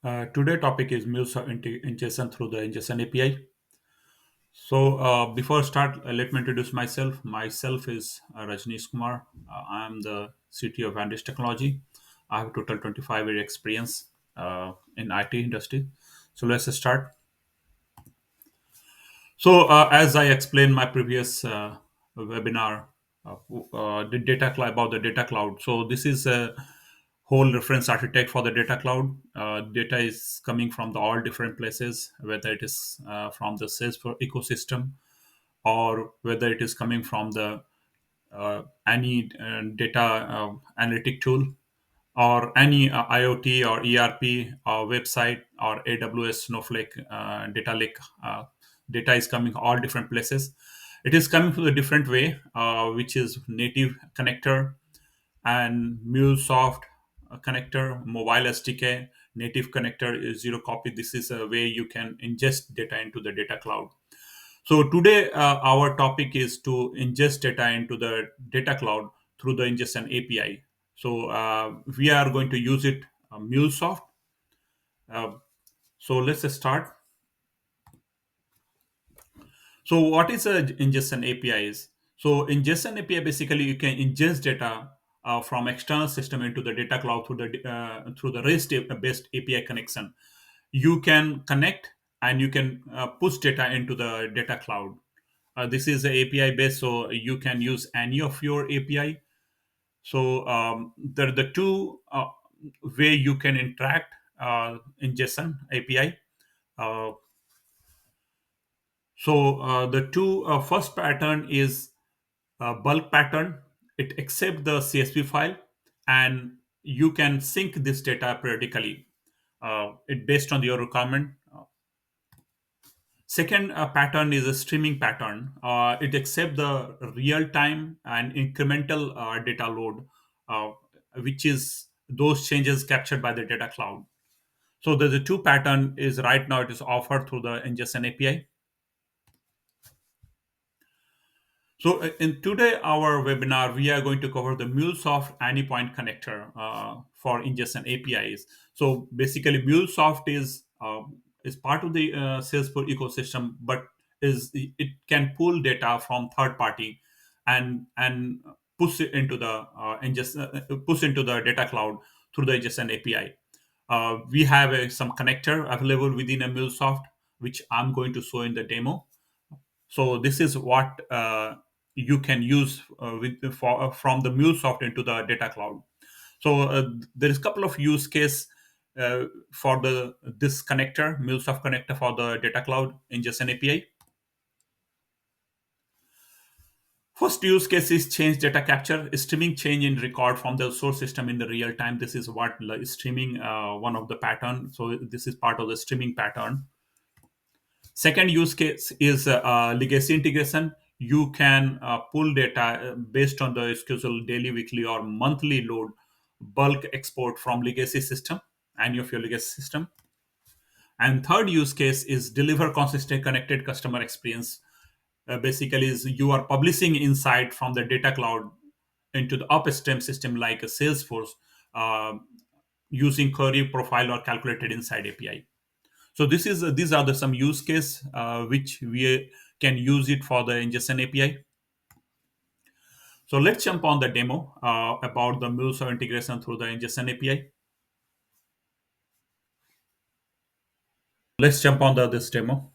Today topic is MuleSoft ingestion through the Ingestion API. So before start, let me introduce myself. Myself is Rajneesh Kumar. I am the CTO of Andis Technology. I have total 25-year experience in IT industry. So let's start. So as I explained my previous webinar, the data cloud about the data cloud. So this is a whole reference architect for the data cloud. Data is coming from the all different places, whether it is from the Salesforce ecosystem or whether it is coming from the any data analytic tool or any IoT or ERP or website or AWS Snowflake data lake. Data is coming all different places. It is coming from a different way, which is native connector and MuleSoft connector, mobile SDK, native connector is zero copy. This is a way you can ingest data into the data cloud. So today, our topic is to ingest data into the data cloud through the ingestion API. So we are going to use it, MuleSoft. Uh, so let's start. So what is a ingestion API is? So ingestion API basically you can ingest data from external system into the data cloud through the REST based API connection. You can connect and you can push data into the data cloud. This is a API based, so you can use any of your API. So the two way you can interact ingestion API. Uh, the two first pattern is bulk pattern. It accepts the CSV file, and you can sync this data periodically. It based on your requirement. Second pattern is a streaming pattern. It accepts the real time and incremental data load, uh, which is those changes captured by the data cloud. So the two pattern is right now it is offered through the ingestion API. So in today our webinar, we are going to cover the MuleSoft AnyPoint connector for ingestion APIs. So basically, MuleSoft is part of the Salesforce ecosystem, but is it can pull data from third party and push it into the push into the data cloud through the ingestion API. We have some connector available within a MuleSoft, which I'm going to show in the demo. So this is what you can use from the MuleSoft into the data cloud. So there is a couple of use case for the this connector, MuleSoft connector for the data cloud ingestion API. First use case is change data capture, streaming change in record from the source system in the real time. This is what streaming one of the pattern. So this is part of the streaming pattern. Second use case is legacy integration. You can pull data based on the schedule daily, weekly, or monthly load, bulk export from legacy system, any of your legacy system. And third use case is deliver consistent connected customer experience. Basically, is you are publishing insight from the data cloud into the upstream system like a Salesforce uh, using query profile or calculated inside API. So these are the some use case which we can use it for the ingestion API. So let's jump on the demo about the MuleSoft integration through the ingestion API. Let's jump on this demo.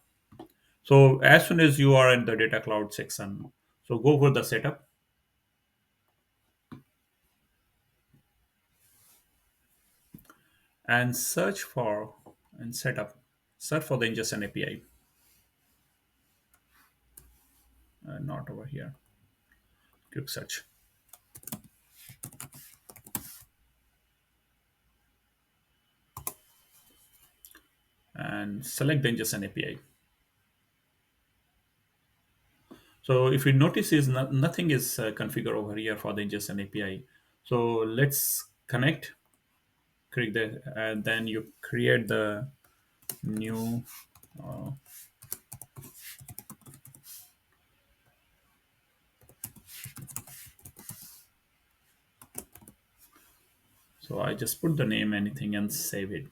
So as soon as you are in the data cloud section, so go for the setup and search for and setup. Search for the ingestion API. Not over here. Quick search and select the ingestion API. So if you notice, is nothing is configured over here for the ingestion API. So let's connect, click that, and then you create the new. Uh, so I just put the name, anything, and save it.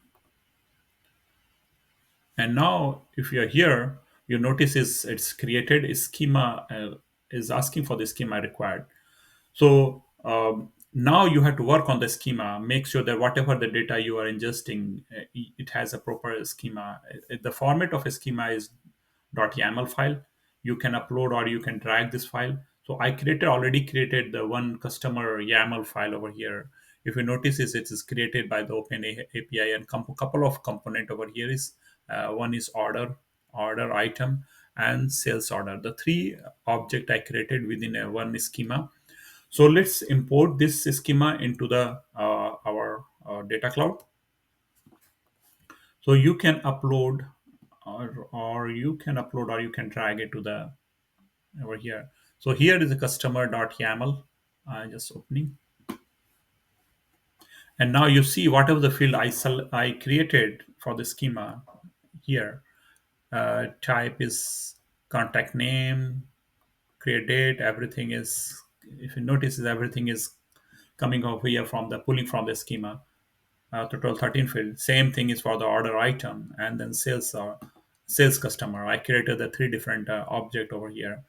And now, if you're here, you notice is it's created a schema, is asking for the schema required. So now you have to work on the schema, make sure that whatever the data you are ingesting, it has a proper schema. The format of a schema is .yaml file. You can upload or you can drag this file. So I already created the one customer YAML file over here. If you notice, is it is created by the Open API, and couple of component over here is one is order item, and sales order. The three object I created within a one schema. So let's import this schema into the our data cloud. So you can upload, or you can upload, or you can drag it to the over here. So here is a customer.yaml. Just opening, and now you see whatever the field I created for the schema here. Type is contact name, create date. Everything is, if you notice, is everything is coming over here from the pulling from the schema. Total 13 field. Same thing is for the order item, and then sales customer. I created the three different object over here.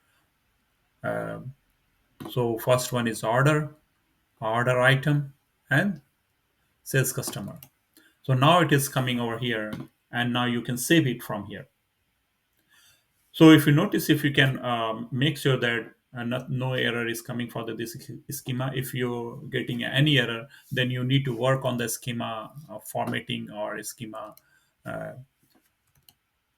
So first one is order item, and sales customer. So now it is coming over here, and now you can save it from here. So if you notice, if you can make sure that no error is coming for this schema. If you're getting any error, then you need to work on the schema formatting or schema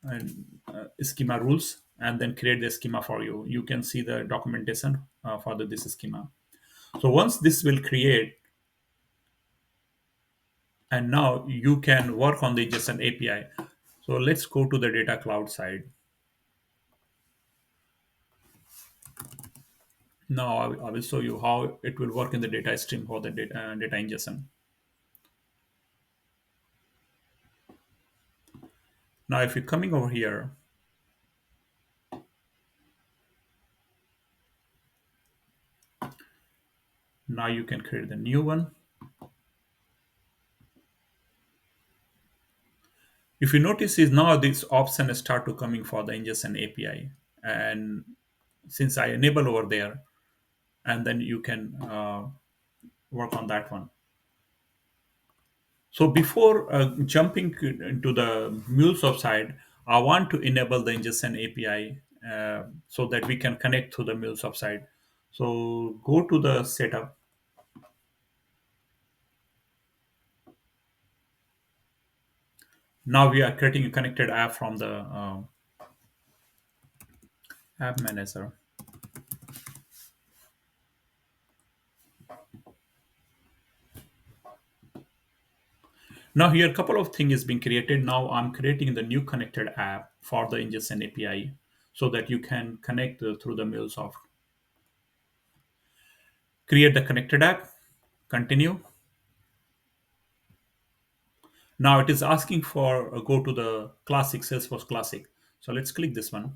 and schema rules, and then create the schema for you. You can see the documentation for this schema. So once this will create, and now you can work on the JSON API. So let's go to the data cloud side. Now I will show you how it will work in the data stream for the data ingestion. Now if you're coming over here, now you can create the new one. If you notice, is now this option start to coming for the ingestion API, and since I enable over there, and then you can work on that one. So before jumping into the MuleSoft side, I want to enable the ingestion API so that we can connect to the MuleSoft side. So go to the setup. Now we are creating a connected app from the app manager. Now here a couple of things is being created. Now I'm creating the new connected app for the ingestion API so that you can connect through the MuleSoft. Create the connected app. Continue. Now it is asking for go to the classic Salesforce classic. So let's click this one.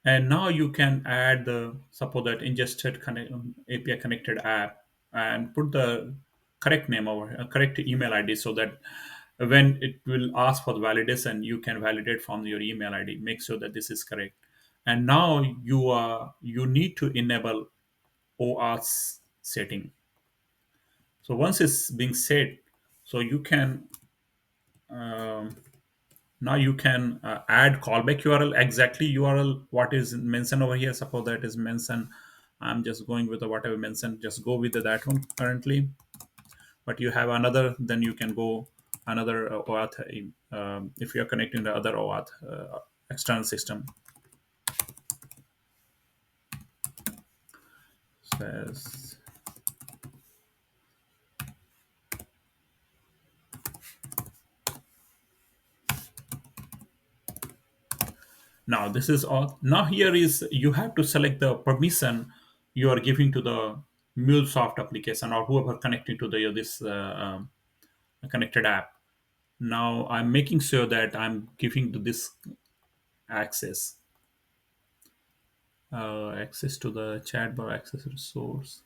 And now you can add the suppose that API connected app, and put the correct name over correct email ID, so that when it will ask for the validation, you can validate from your email ID. Make sure that this is correct. And now you need to enable OAuth setting. So once it's being set, so you can um, now you can add callback URL, exactly URL what is mentioned over here. Suppose that is mentioned, I'm just going with the whatever mentioned, just go with that one currently. But you have another, then you can go another OAuth if you are connecting the other OAuth external system. Says now this is all. Now here is you have to select the permission you are giving to the MuleSoft application or whoever connecting to the this connected app. Now I'm making sure that I'm giving to this access access to the chat bar, access resource,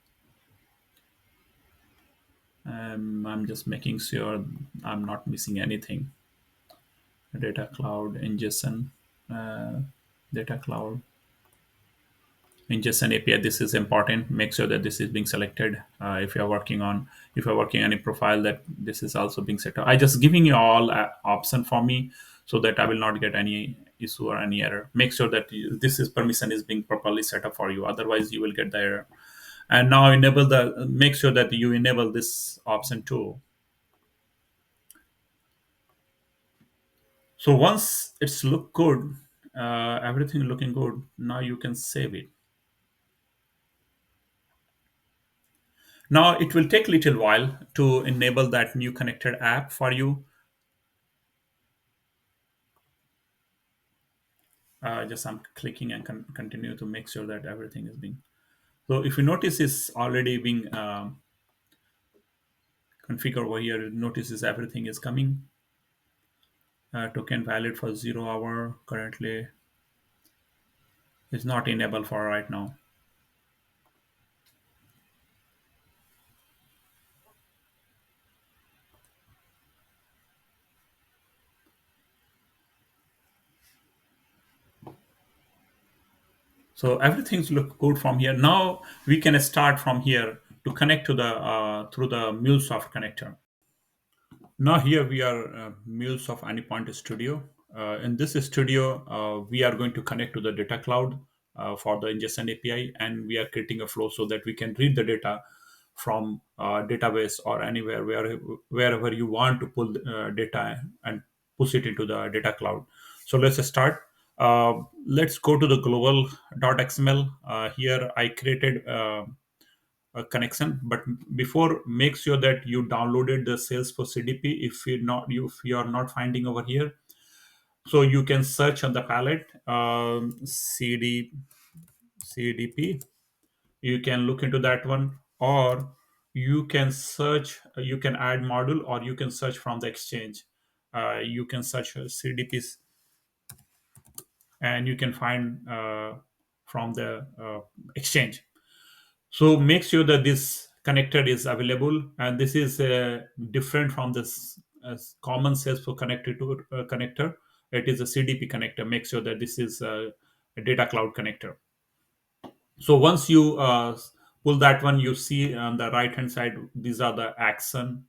I'm just making sure I'm not missing anything. Data Cloud Ingestion, uh, Data Cloud Ingestion API. This is important. Make sure that this is being selected. If you're working on a profile, that this is also being set up. I just giving you all option for me so that I will not get any issue or any error. Make sure that this is permission is being properly set up for you. Otherwise, you will get the error. And now enable the. Make sure that you enable this option too. So once it's look good, everything looking good. Now you can save it. Now it will take a little while to enable that new connected app for you. Just I'm clicking and continue to make sure that everything is being. So if you notice, it's already being configured over here. Notices everything is coming. Token valid for 0 hour currently is not enabled for right now. So everything's look good from here. Now we can start from here to connect to the through the MuleSoft connector. Now here we are MuleSoft Anypoint Studio. In this studio, we are going to connect to the data cloud for the ingestion API, and we are creating a flow so that we can read the data from database or anywhere wherever you want to pull data and push it into the data cloud. So let's start. Let's go to the global.xml. Here I created a connection, but before, make sure that you downloaded the Salesforce CDP. If you are not finding over here, so you can search on the palette, CDP. You can look into that one, or you can search. You can add module, or you can search from the exchange. You can search CDPs, and you can find from the exchange. So make sure that this connector is available, and this is different from this common Salesforce connector. It is a CDP connector. Make sure that this is a data cloud connector. So once you pull that one, you see on the right hand side, these are the action.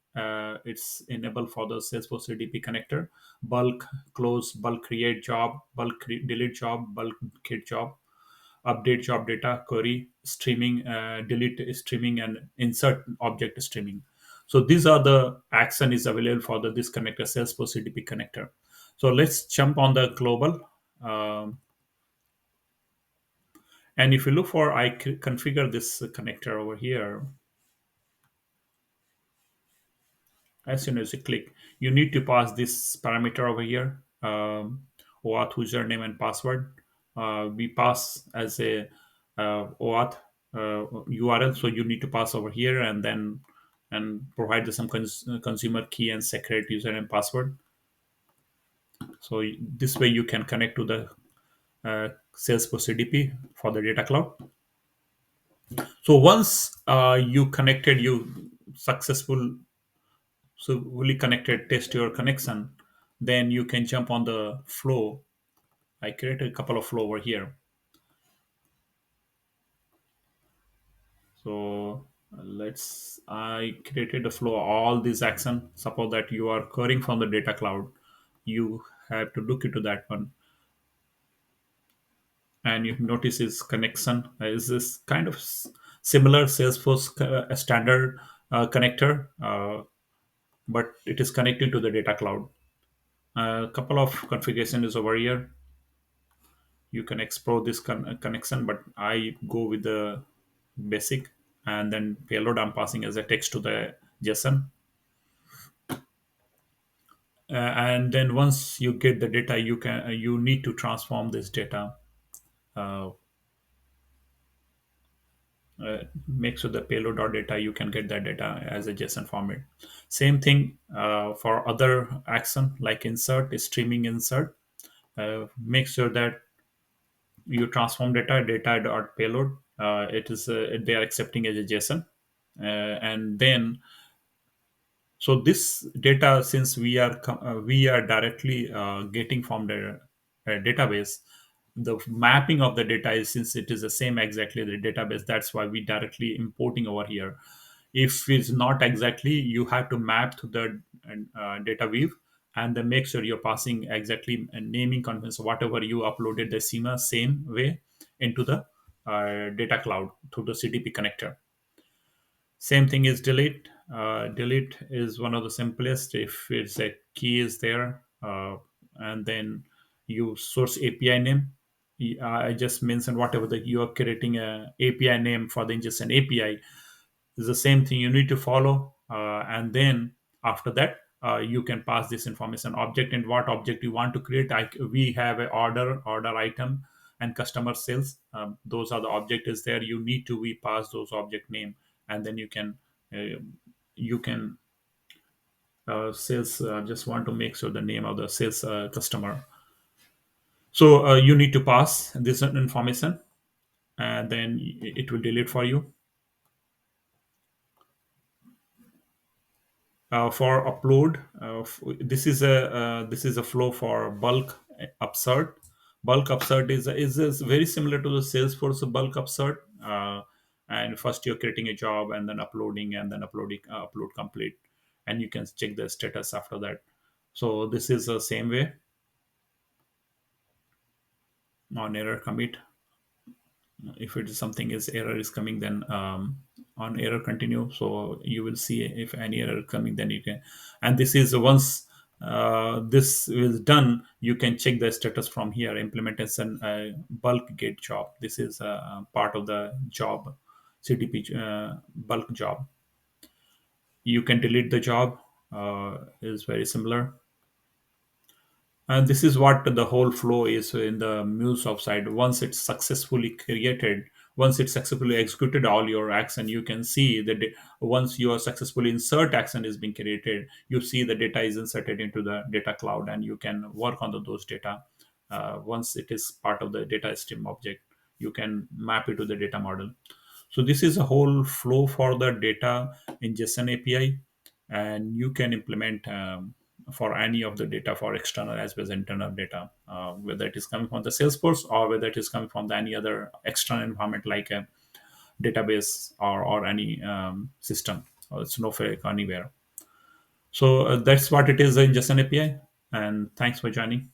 It's enabled for the Salesforce CDP connector: bulk close, bulk create job, delete job, bulk kit job, update job data, query, streaming, delete streaming, and insert object streaming. So these are the action is available for the this connector, Salesforce CDP connector. So let's jump on the global. And if you look for, configure this connector over here. As soon as you click, you need to pass this parameter over here, OAuth username and password. We pass as a OAuth URL, so you need to pass over here and then and provide some consumer key and secret username password. So this way you can connect to the Salesforce CDP for the data cloud. So once you connected, you successful so fully connected, test your connection, then you can jump on the flow. I created a couple of flow over here. So let's I created a flow, all these action. Suppose that you are querying from the data cloud, you have to look into that one, and you notice its connection is this kind of similar Salesforce standard connector, but it is connecting to the data cloud. A couple of configuration is over here. You can explore this connection, but I go with the basic, and then payload I'm passing as a text to the JSON. And then once you get the data, you need to transform this data. uh, Make sure the payload or data, you can get that data as a JSON format. Same thing for other action like insert, streaming insert. Make sure that you transform data dot payload. It is they are accepting as a JSON, and then So this data, since we are directly getting from the database, the mapping of the data is, since it is the same exactly the database, that's why we directly importing over here. If it's not exactly, you have to map to the data weave, and then make sure you're passing exactly a naming convention, whatever you uploaded the schema same way into the data cloud through the CDP connector. Same thing is delete. Delete is one of the simplest. If it's a key is there, and then you source API name. I just mentioned whatever that you are creating a API name for the ingestion API is the same thing you need to follow, and then after that you can pass this information object, and what object you want to create. We have a order item and customer sales. Those are the object is there, you need to we pass those object name, and then uh, you can sales, just want to make sure the name of the sales customer. So you need to pass this information, and then it will delete for you. For upload, this is a flow for bulk upsert. Bulk upsert is very similar to the Salesforce bulk upsert. And first you're creating a job, and then uploading, and then uploading, upload complete, and you can check the status after that. So this is the same way on error commit. If it is something is error is coming, then on error continue, so you will see if any error coming, then you can. And this is once this is done, you can check the status from here. Implementation bulk get job, this is part of the job, CDP bulk job. You can delete the job, is very similar. And this is what the whole flow is in the MuleSoft side. Once it's successfully created, once it's successfully executed all your action, you can see that once your successfully insert action is being created, you see the data is inserted into the data cloud, and you can work on those data. Once it is part of the data stream object, you can map it to the data model. So this is a whole flow for the data ingestion API, and you can implement for any of the data, for external as well as internal data, whether it is coming from the Salesforce, or whether it is coming from any other external environment like a database, or any system, or Snowflake, anywhere. So that's what it is, the ingestion API. And thanks for joining.